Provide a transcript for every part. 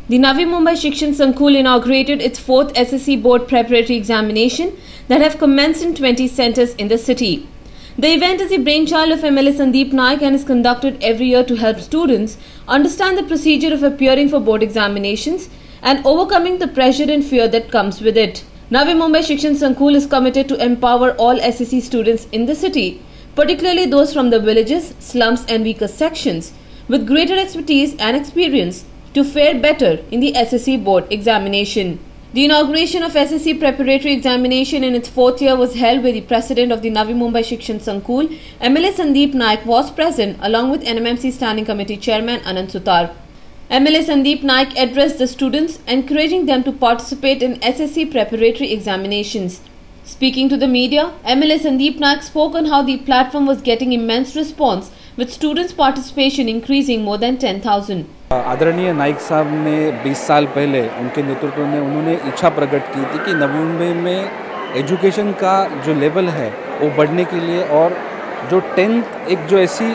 The Navi Mumbai Shikshan Sankuul inaugurated its 4th SSC Board Preparatory Examination that have commenced in 20 centres in the city. The event is the brainchild of MLA Sandeep Naik and is conducted every year to help students understand the procedure of appearing for board examinations and overcoming the pressure and fear that comes with it. Navi Mumbai Shikshan Sankuul is committed to empower all SSC students in the city, particularly those from the villages, slums and weaker sections, with greater expertise and experience to fare better in the SSC board examination. The inauguration of SSC preparatory examination in its 4th year was held where the president of the Navi Mumbai Shikshan Sankuul, MLA Sandeep Naik, was present along with NMMC Standing Committee Chairman Anand Sutar. MLA Sandeep Naik addressed the students, encouraging them to participate in SSC preparatory examinations. Speaking to the media, MLA Sandeep Naik spoke on how the platform was getting immense response, with students' participation increasing more than 10,000. आदरणीय नाइक साहब ने 20 साल पहले उनके नेतृत्व में उन्होंने इच्छा प्रकट की थी कि नवी मुंबई में एजुकेशन का जो लेवल है वो बढ़ने के लिए, और जो 10th एक जो ऐसी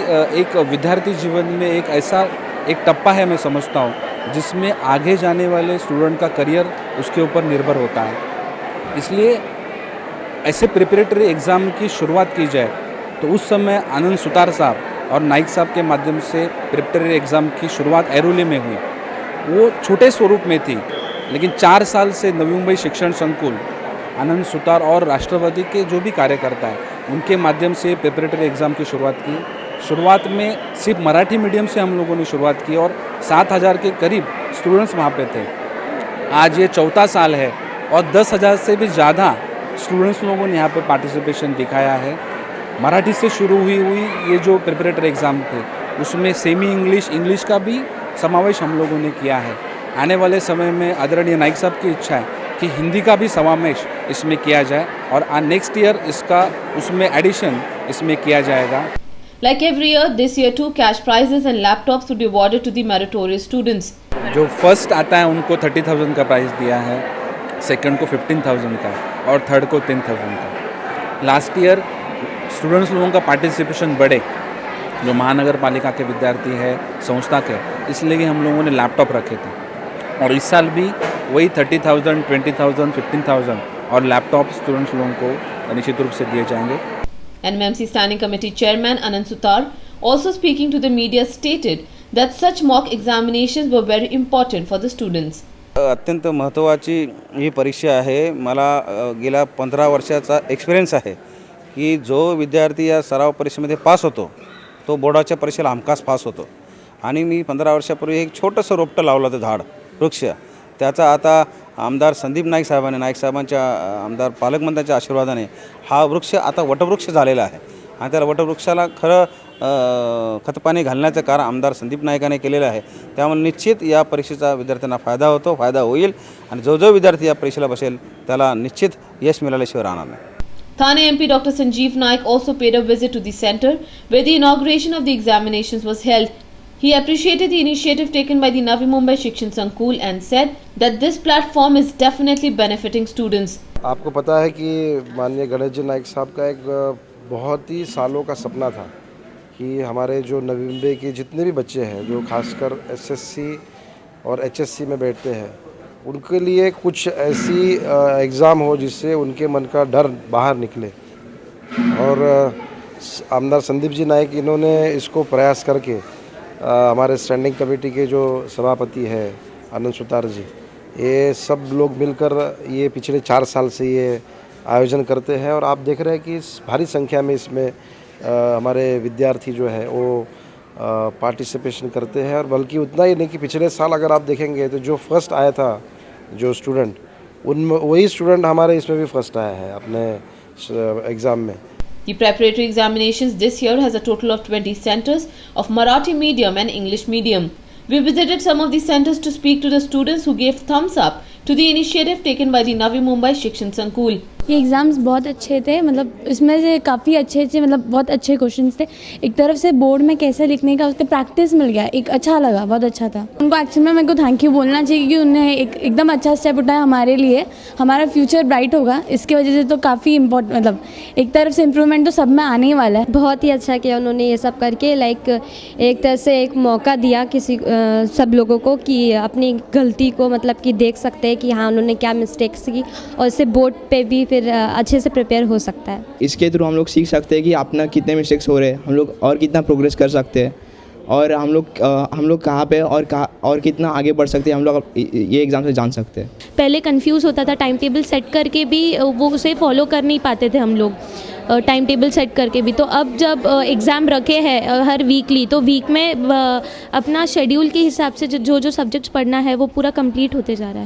एक विद्यार्थी जीवन में एक ऐसा एक टप्पा है, मैं समझता हूँ, जिसमें आगे जाने वाले स्टूडेंट का करियर उसके ऊपर निर्भर होता है। इसलिए ऐसे प्रिपरेटरी एग्ज़ाम की शुरुआत की जाए तो उस समय आनंद सुतार साहब और नाइक साहब के माध्यम से प्रिपरेटरी एग्ज़ाम की शुरुआत ऐरोली में हुई। वो छोटे स्वरूप में थी, लेकिन 4 साल से नवी मुंबई शिक्षण संकुल, आनंद सुतार और राष्ट्रवादी के जो भी कार्यकर्ता हैं उनके माध्यम से प्रिपरेटरी एग्ज़ाम की शुरुआत की। शुरुआत में सिर्फ मराठी मीडियम से हम लोगों ने शुरुआत की और 7,000 के करीब स्टूडेंट्स वहाँ पे थे। आज ये 4था साल है और 10,000 से भी ज़्यादा स्टूडेंट्स लोगों ने यहाँ पे पार्टिसिपेशन दिखाया है। मराठी से शुरू हुई ये जो प्रिपरेटरी एग्ज़ाम थे उसमें सेमी इंग्लिश का भी समावेश हम लोगों ने किया है। आने वाले समय में आदरणीय नाइक साहब की इच्छा है कि हिंदी का भी समावेश इसमें किया जाए और नेक्स्ट ईयर इसका उसमें एडिशन इसमें किया जाएगा। Like every year, this year too, cash prizes and laptops would be awarded to the meritorious students. जो फर्स्ट आता है उनको 30,000 का प्राइज़ दिया है, सेकंड को 15,000 का और थर्ड को 10,000 का। लास्ट ईयर स्टूडेंट्स लोगों का पार्टिसिपेशन बढ़े, जो महानगर पालिका के विद्यार्थी है, संस्था के, इसलिए हम लोगों ने लैपटॉप रखे थे और इस साल भी वही 30,000, 20,000, 15,000 और लैपटॉप स्टूडेंट्स लोगों को निश्चित रूप से दिए जाएंगे। NMMC Standing Committee Chairman Anand Sutar, also speaking to the media, stated that such mock examinations were very important for the students. अत्यंत महत्त्वाची ही परीक्षा आहे। मला गेल्या 15 वर्षाचा एक्सपिरियन्स आहे की जो विद्यार्थी या सराव परीक्षेमध्ये पास होतो तो बोर्डाच्या परीक्षेला हमखास पास होतो। आणि मी 15 वर्षापूर्वी एक छोटंसं रोपटं लावलं होतं, झाड वृक्ष, त्याचा आता आमदार संदीप नाईक साहेबांनी, नाईक साहेबांच्या आमदार पालकमंत्र्यांच्या आशीर्वादाने हा वृक्ष आता वटवृक्ष झालेला आहे आणि त्या वटवृक्षाला खरं खतपाणी घालण्याचं कार्य आमदार संदीप नाईकांनी केलेलं आहे। त्यामुळे निश्चित या परीक्षेचा विद्यार्थ्यांना फायदा होईल आणि जो विद्यार्थी या परीक्षेला बसेल त्याला निश्चित यश मिळाल्याशिवाय राहणार नाही। Thane MP Dr. Sanjeev Naik also paid a visit to the centre where the inauguration of the examinations was held. He appreciated the initiative taken by the Navi Mumbai Shikshan Sankuul and said that this platform is definitely benefiting students. आपको पता है कि माननीय गणेश जी नाइक साहब का एक बहुत ही सालों का सपना था कि हमारे जो नवी मुंबई के जितने भी बच्चे हैं जो खासकर SSC और HSC में बैठते हैं उनके लिए कुछ ऐसी एग्ज़ाम हो जिससे उनके मन का डर बाहर निकले, और आमदार संदीप जी नाइक इन्होंने इसको प्रयास करके हमारे स्टैंडिंग कमेटी के जो सभापति है आनंद सुतार जी, ये सब लोग मिलकर ये पिछले 4 साल से ये आयोजन करते हैं और आप देख रहे हैं कि इस भारी संख्या में इसमें हमारे विद्यार्थी जो है वो पार्टिसिपेशन करते हैं। और बल्कि उतना ही नहीं कि पिछले साल अगर आप देखेंगे तो जो फर्स्ट आया था जो स्टूडेंट, उनमें वही स्टूडेंट हमारे इसमें भी फर्स्ट आया है अपने एग्ज़ाम में। The preparatory examinations this year has a total of 20 centers of Marathi medium and English medium. We visited some of these centers to speak to the students who gave thumbs up to the initiative taken by the Navi Mumbai Shikshan Sankuul. ये exams बहुत अच्छे थे, मतलब इसमें से काफ़ी अच्छे मतलब बहुत अच्छे क्वेश्चंस थे। एक तरफ से बोर्ड में कैसे लिखने का उससे प्रैक्टिस मिल गया, एक अच्छा लगा, बहुत अच्छा था। उनको एक्चुअली में मेरे को थैंक यू बोलना चाहिए कि उन्होंने एकदम अच्छा स्टेप उठाया हमारे लिए। हमारा फ्यूचर ब्राइट होगा इसकी वजह से, तो काफ़ी इम्पोर्टेंट, मतलब एक तरफ से इम्प्रूवमेंट तो सब में आने ही वाला है। बहुत ही अच्छा किया उन्होंने ये सब करके, लाइक एक तरह से एक मौका दिया किसी सब लोगों को कि अपनी गलती को मतलब कि देख सकते हैं कि हाँ उन्होंने क्या मिस्टेक्स की, और इससे बोर्ड पे भी फिर अच्छे से प्रिपेयर हो सकता है। इसके थ्रू हम लोग सीख सकते हैं कि अपना कितने मिस्टेक्स हो रहे हैं, हम लोग और कितना प्रोग्रेस कर सकते हैं, और हम लोग कहाँ पे और कितना आगे बढ़ सकते हैं, हम लोग ये एग्ज़ाम से जान सकते हैं। पहले कंफ्यूज होता था, टाइम टेबल सेट करके भी वो उसे फॉलो कर नहीं पाते थे हम लोग, टाइम टेबल सेट करके भी। तो अब जब एग्ज़ाम रखे हैं हर वीकली, तो वीक में अपना शेड्यूल के हिसाब से जो सब्जेक्ट्स पढ़ना है वो पूरा कंप्लीट होते जा रहा है।